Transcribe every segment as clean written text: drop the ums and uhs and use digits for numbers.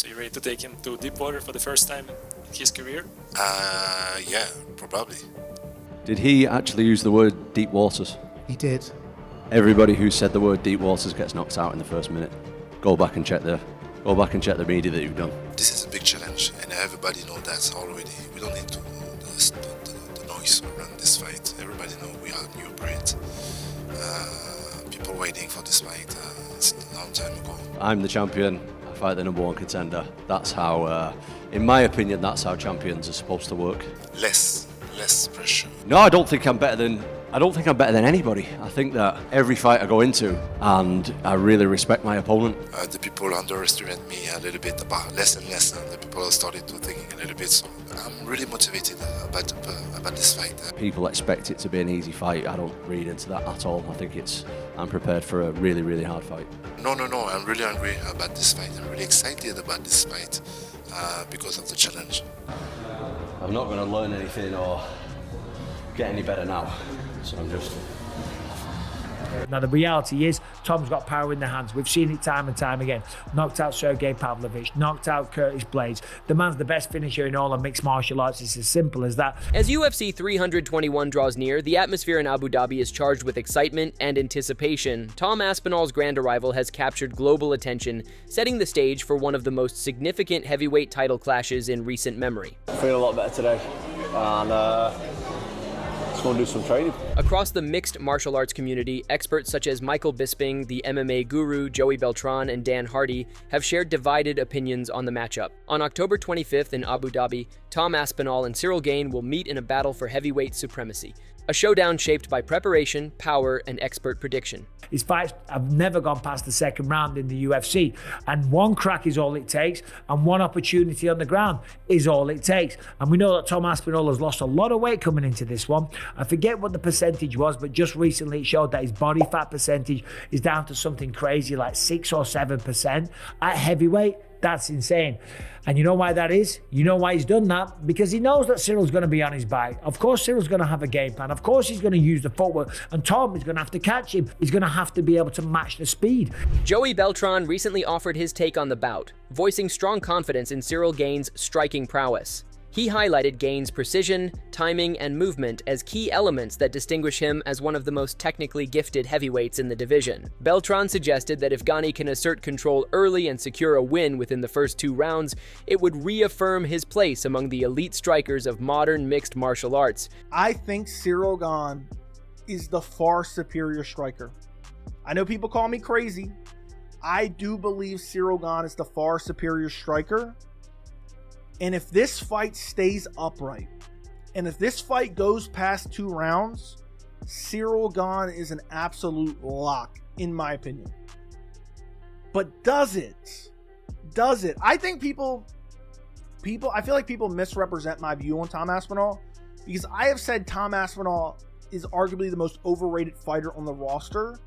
So you're ready to take him to deep water for the first time in his career? Yeah, probably. Did he actually use the word deep waters? He did. Everybody who said the word deep waters gets knocked out in the first minute. Go back and check the media that you've done. This is a big challenge, and everybody knows that already. We don't need to the noise around this fight. Everybody knows we are new breed. People waiting for this fight. It's a long time ago. I'm the champion. I fight the number one contender. That's how, in my opinion, that's how champions are supposed to work. Less pressure. No, I don't think I'm better than anybody. I think that every fight I go into, and I really respect my opponent. The people underestimate me a little bit, about less and less, and the people started to thinking a little bit. So I'm really motivated about this fight. People expect it to be an easy fight. I don't read into that at all. I think I'm prepared for a really, really hard fight. No. I'm really hungry about this fight. I'm really excited about this fight because of the challenge. I'm not going to learn anything or get any better now. So I'm just... Now the reality is, Tom's got power in the hands. We've seen it time and time again. Knocked out Sergey Pavlovich, knocked out Curtis Blades. The man's the best finisher in all of mixed martial arts. It's as simple as that. As UFC 321 draws near, the atmosphere in Abu Dhabi is charged with excitement and anticipation. Tom Aspinall's grand arrival has captured global attention, setting the stage for one of the most significant heavyweight title clashes in recent memory. I feel a lot better today, and go and do some training. Across the mixed martial arts community, experts such as Michael Bisping, the MMA guru Joey Beltran, and Dan Hardy have shared divided opinions on the matchup. On October 25th in Abu Dhabi, Tom Aspinall and Cyril Gane will meet in a battle for heavyweight supremacy. A showdown shaped by preparation, power, and expert prediction. His fights have never gone past the second round in the UFC, and one crack is all it takes, and one opportunity on the ground is all it takes. And we know that Tom Aspinall has lost a lot of weight coming into this one. I forget what the percentage was, but just recently it showed that his body fat percentage is down to something crazy like 6 or 7%. At heavyweight, that's insane. And you know why that is? You know why he's done that? Because he knows that Cyril's going to be on his back. Of course, Cyril's going to have a game plan. Of course, he's going to use the footwork. And Tom is going to have to catch him. He's going to have to be able to match the speed. Joey Beltran recently offered his take on the bout, voicing strong confidence in Cyril Gane's striking prowess. He highlighted Gane's precision, timing, and movement as key elements that distinguish him as one of the most technically gifted heavyweights in the division. Beltran suggested that if Gane can assert control early and secure a win within the first 2 rounds, it would reaffirm his place among the elite strikers of modern mixed martial arts. I think Cyril Gane is the far superior striker. I know people call me crazy. I do believe Cyril Gane is the far superior striker. And if this fight stays upright, and if this fight goes past 2 rounds, Cyril Gane is an absolute lock, in my opinion. But does it? I think I feel like people misrepresent my view on Tom Aspinall, because I have said Tom Aspinall is arguably the most overrated fighter on the roster,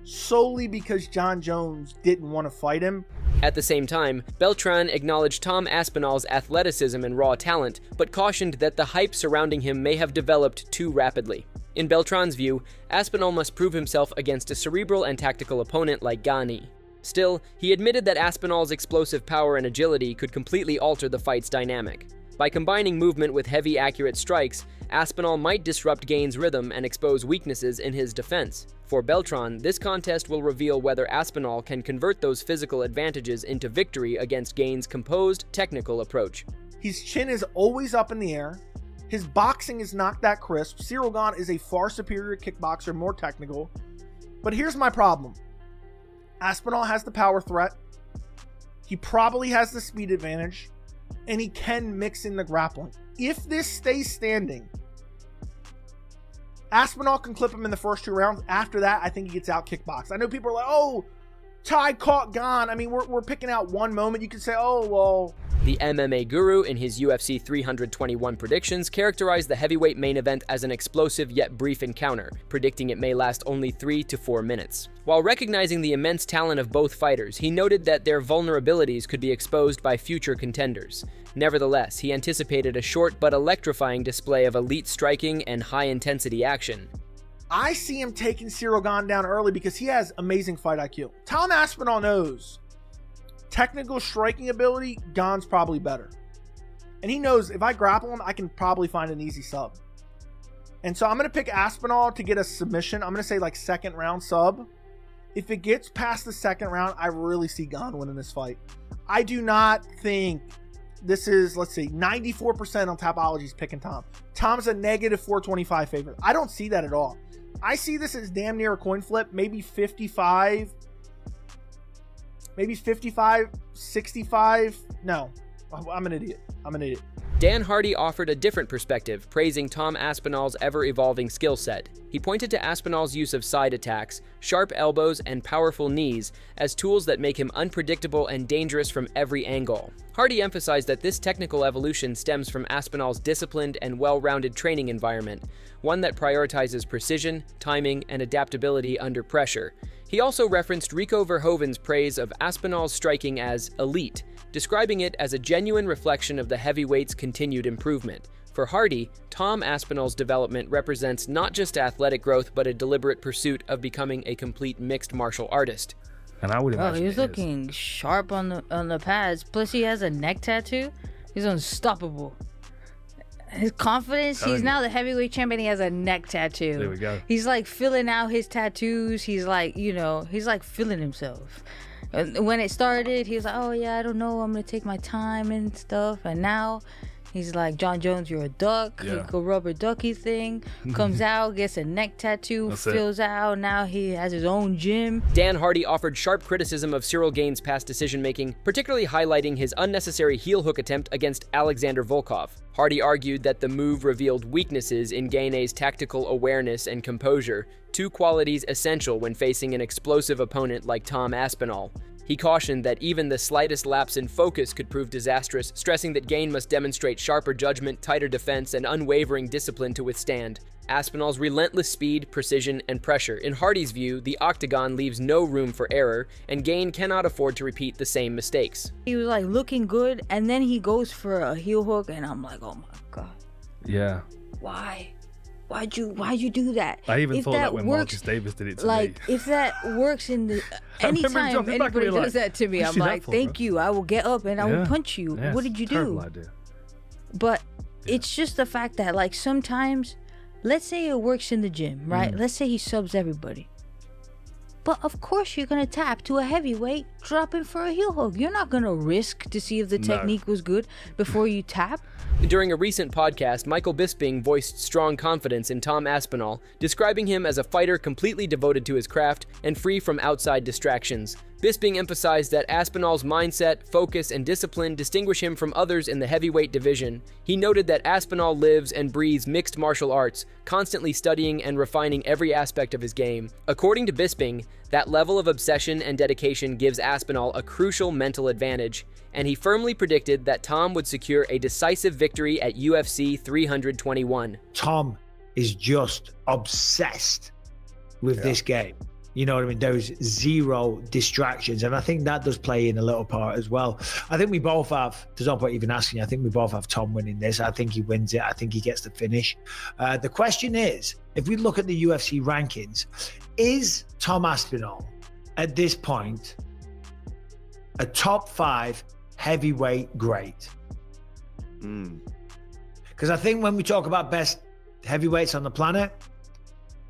solely because John Jones didn't want to fight him. At the same time, Beltran acknowledged Tom Aspinall's athleticism and raw talent, but cautioned that the hype surrounding him may have developed too rapidly. In Beltran's view, Aspinall must prove himself against a cerebral and tactical opponent like Gane. Still, he admitted that Aspinall's explosive power and agility could completely alter the fight's dynamic. By combining movement with heavy, accurate strikes, Aspinall might disrupt Gane's rhythm and expose weaknesses in his defense. For Beltran, this contest will reveal whether Aspinall can convert those physical advantages into victory against Gane's composed, technical approach. His chin is always up in the air. His boxing is not that crisp. Cyril Gane is a far superior kickboxer, more technical. But here's my problem. Aspinall has the power threat. He probably has the speed advantage. And he can mix in the grappling. If this stays standing, Aspinall can clip him in the first 2 rounds. After that, I think he gets out kickboxed. I know people are like, oh, Ty caught Gane. I mean, we're picking out one moment. You could say, oh, well. The MMA guru, in his UFC 321 predictions, characterized the heavyweight main event as an explosive yet brief encounter, predicting it may last only 3 to 4 minutes. While recognizing the immense talent of both fighters, he noted that their vulnerabilities could be exposed by future contenders. Nevertheless, he anticipated a short but electrifying display of elite striking and high-intensity action. I see him taking Cyril Gane down early because he has amazing fight IQ. Tom Aspinall knows Technical striking ability, Gane's probably better. And he knows if I grapple him, I can probably find an easy sub. And so I'm going to pick Aspinall to get a submission. I'm going to say like second round sub. If it gets past the second round, I really see Gane winning this fight. I do not think this is, let's see, 94% on Tapology's picking Tom. Tom's a negative 425 favorite. I don't see that at all. I see this as damn near a coin flip, maybe 55, 65. No, I'm an idiot. Dan Hardy offered a different perspective, praising Tom Aspinall's ever-evolving skill set. He pointed to Aspinall's use of side attacks, sharp elbows, and powerful knees as tools that make him unpredictable and dangerous from every angle. Hardy emphasized that this technical evolution stems from Aspinall's disciplined and well-rounded training environment, one that prioritizes precision, timing, and adaptability under pressure. He also referenced Rico Verhoeven's praise of Aspinall's striking as elite, describing it as a genuine reflection of the heavyweight's continued improvement. For Hardy, Tom Aspinall's development represents not just athletic growth, but a deliberate pursuit of becoming a complete mixed martial artist. And I would imagine he's looking sharp on the pads. Plus, he has a neck tattoo. He's unstoppable. His confidence. He's now the heavyweight champion. He has a neck tattoo. There we go. He's like filling out his tattoos. He's like, he's like feeling himself. When it started, he was like, oh yeah, I don't know, I'm gonna take my time and stuff. And now he's like, John Jones, you're a duck. Yeah. Like a rubber ducky thing. Comes out, gets a neck tattoo, fills out. Now he has his own gym. Dan Hardy offered sharp criticism of Cyril Gane's past decision-making, particularly highlighting his unnecessary heel hook attempt against Alexander Volkov. Hardy argued that the move revealed weaknesses in Gane's tactical awareness and composure, two qualities essential when facing an explosive opponent like Tom Aspinall. He cautioned that even the slightest lapse in focus could prove disastrous, stressing that Gane must demonstrate sharper judgment, tighter defense, and unwavering discipline to withstand Aspinall's relentless speed, precision, and pressure. In Hardy's view, the octagon leaves no room for error, and Gane cannot afford to repeat the same mistakes. He was like looking good, and then he goes for a heel hook, and I'm like, oh my god. Yeah. Why? Why'd you do that? I even thought that when works, Marcus Davis did it to like, me. if that works in the anytime anybody does that to me, I'm like, thank you. I will get up and I will punch you. Yeah, what did you terrible do? Idea. But it's just the fact that, like, sometimes, let's say it works in the gym, right? Let's say he subs everybody. But of course you're going to tap to a heavyweight, dropping for a heel hook. You're not going to risk to see if the technique was good before you tap. During a recent podcast, Michael Bisping voiced strong confidence in Tom Aspinall, describing him as a fighter completely devoted to his craft and free from outside distractions. Bisping emphasized that Aspinall's mindset, focus, and discipline distinguish him from others in the heavyweight division. He noted that Aspinall lives and breathes mixed martial arts, constantly studying and refining every aspect of his game. According to Bisping, that level of obsession and dedication gives Aspinall a crucial mental advantage, and he firmly predicted that Tom would secure a decisive victory at UFC 321. Tom is just obsessed with this game. You know what I mean? There's zero distractions. And I think that does play in a little part as well. I think we both have, there's no point even asking, I think we both have Tom winning this. I think he wins it. I think he gets the finish. The question is, if we look at the UFC rankings, is Tom Aspinall at this point a top 5 heavyweight great? Because I think when we talk about best heavyweights on the planet,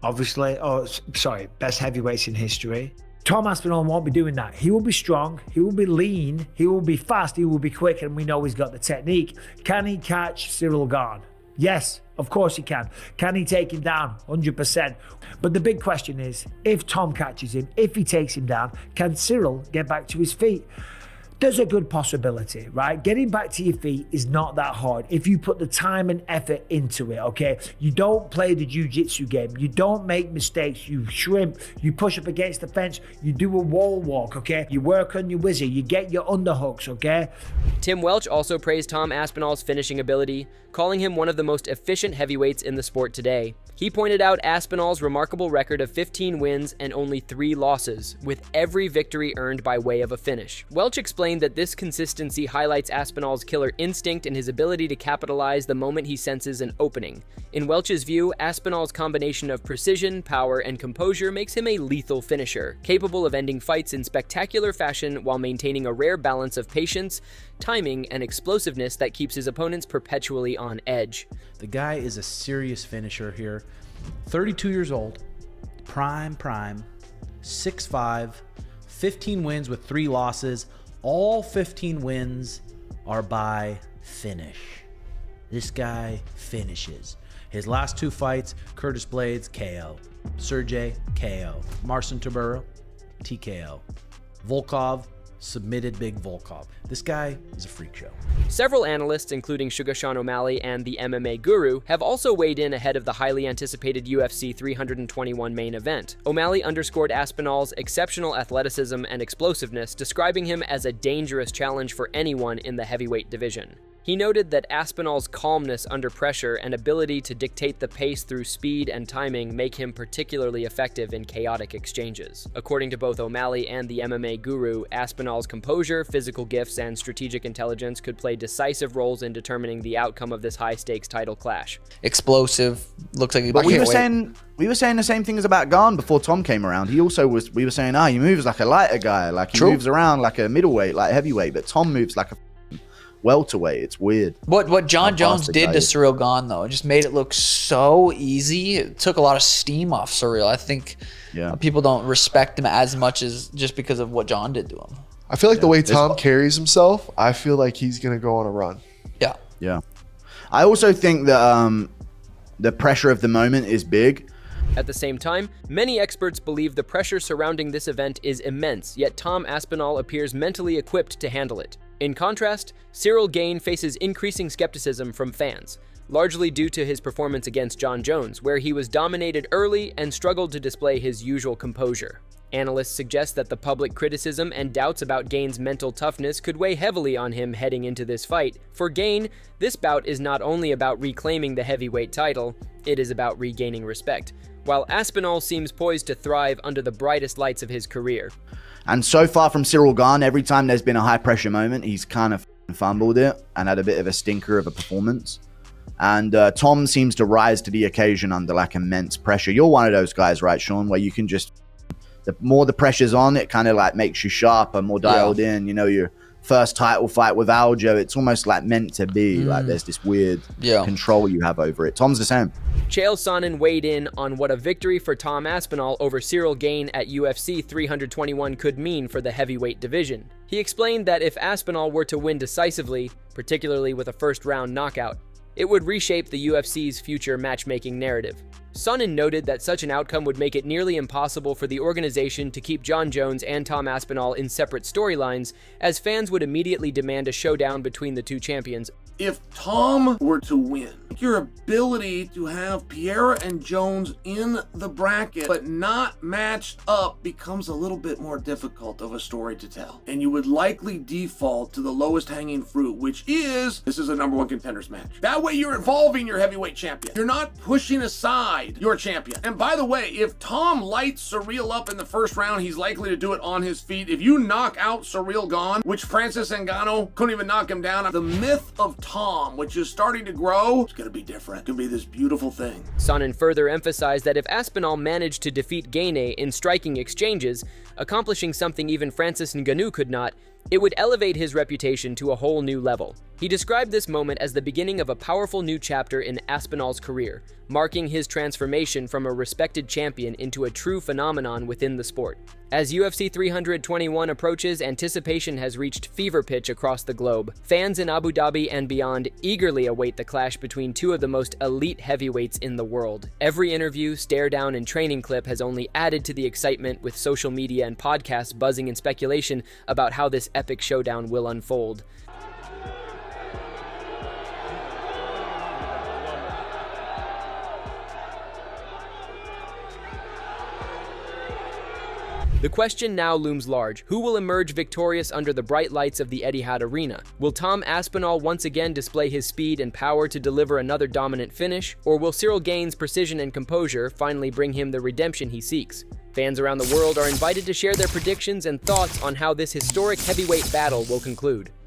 obviously, best heavyweights in history, Tom Aspinall won't be doing that. He will be strong, he will be lean, he will be fast, he will be quick, and we know he's got the technique. Can he catch Cyril Gane? Yes, of course he can. Can he take him down? 100%. But the big question is, if Tom catches him, if he takes him down, can Cyril get back to his feet? There's a good possibility, right? Getting back to your feet is not that hard if you put the time and effort into it, okay? You don't play the jiu-jitsu game. You don't make mistakes. You shrimp. You push up against the fence. You do a wall walk, okay? You work on your whizzer. You get your underhooks, okay? Tim Welch also praised Tom Aspinall's finishing ability, calling him one of the most efficient heavyweights in the sport today. He pointed out Aspinall's remarkable record of 15 wins and only 3 losses, with every victory earned by way of a finish. Welch explained explained that this consistency highlights Aspinall's killer instinct and his ability to capitalize the moment he senses an opening. In Welch's view, Aspinall's combination of precision, power, and composure makes him a lethal finisher, capable of ending fights in spectacular fashion while maintaining a rare balance of patience, timing, and explosiveness that keeps his opponents perpetually on edge. The guy is a serious finisher here. 32 years old, prime, 6'5", 15 wins with 3 losses. All 15 wins are by finish. This guy finishes. His last 2 fights, Curtis Blades, KO. Sergey, KO. Marcin Tybura, TKO. Volkov, submitted Big Volkov. This guy is a freak show. Several analysts, including Sean O'Malley and the MMA Guru, have also weighed in ahead of the highly anticipated UFC 321 main event. O'Malley underscored Aspinall's exceptional athleticism and explosiveness, describing him as a dangerous challenge for anyone in the heavyweight division. He noted that Aspinall's calmness under pressure and ability to dictate the pace through speed and timing make him particularly effective in chaotic exchanges. According to both O'Malley and the MMA Guru, Aspinall's composure, physical gifts, and strategic intelligence could play decisive roles in determining the outcome of this high-stakes title clash. Explosive, looks like But we were saying the same things about Gane before Tom came around. He also was. We were saying, he moves like a lighter guy, like he moves around like a middleweight, like heavyweight. But Tom moves like a welterweight. It's weird. What John Jones did to Ciryl Gane, though, it just made it look so easy. It took a lot of steam off Ciryl. I think people don't respect him as much as just because of what John did to him. I feel like the way Tom carries himself, I feel like he's going to go on a run. Yeah. I also think that the pressure of the moment is big. At the same time, many experts believe the pressure surrounding this event is immense, yet Tom Aspinall appears mentally equipped to handle it. In contrast, Ciryl Gane faces increasing skepticism from fans, largely due to his performance against Jon Jones, where he was dominated early and struggled to display his usual composure. Analysts suggest that the public criticism and doubts about Gane's mental toughness could weigh heavily on him heading into this fight. For Gane, this bout is not only about reclaiming the heavyweight title, it is about regaining respect, while Aspinall seems poised to thrive under the brightest lights of his career. And so far from Ciryl Gane, every time there's been a high-pressure moment, he's kind of fumbled it and had a bit of a stinker of a performance. And Tom seems to rise to the occasion under like immense pressure. You're one of those guys, right, Sean, where you can just, the more the pressure's on, it kind of like makes you sharper, more dialed in. You know, your first title fight with Aljo, it's almost like meant to be. Like there's this weird control you have over it. Tom's the same. Chael Sonnen weighed in on what a victory for Tom Aspinall over Ciryl Gane at UFC 321 could mean for the heavyweight division. He explained that if Aspinall were to win decisively, particularly with a first-round knockout, it would reshape the UFC's future matchmaking narrative. Sonnen noted that such an outcome would make it nearly impossible for the organization to keep Jon Jones and Tom Aspinall in separate storylines, as fans would immediately demand a showdown between the two champions. If Tom were to win, your ability to have Pereira and Jones in the bracket but not matched up becomes a little bit more difficult of a story to tell. And you would likely default to the lowest hanging fruit, which is, this is a #1 contenders match. That way you're involving your heavyweight champion. You're not pushing aside your champion. And by the way, if Tom lights Ciryl up in the first round, he's likely to do it on his feet. If you knock out Ciryl Gane, which Francis Ngannou couldn't even knock him down, the myth of Tom, which is starting to grow, it's going to be different. It's going to be this beautiful thing. Sonnen further emphasized that if Aspinall managed to defeat Gane in striking exchanges, accomplishing something even Francis Ngannou could not, it would elevate his reputation to a whole new level. He described this moment as the beginning of a powerful new chapter in Aspinall's career, marking his transformation from a respected champion into a true phenomenon within the sport. As UFC 321 approaches, anticipation has reached fever pitch across the globe. Fans in Abu Dhabi and beyond eagerly await the clash between two of the most elite heavyweights in the world. Every interview, stare down, and training clip has only added to the excitement, with social media and podcasts buzzing in speculation about how this epic showdown will unfold. The question now looms large. Who will emerge victorious under the bright lights of the Etihad Arena? Will Tom Aspinall once again display his speed and power to deliver another dominant finish? Or will Ciryl Gane's precision and composure finally bring him the redemption he seeks? Fans around the world are invited to share their predictions and thoughts on how this historic heavyweight battle will conclude.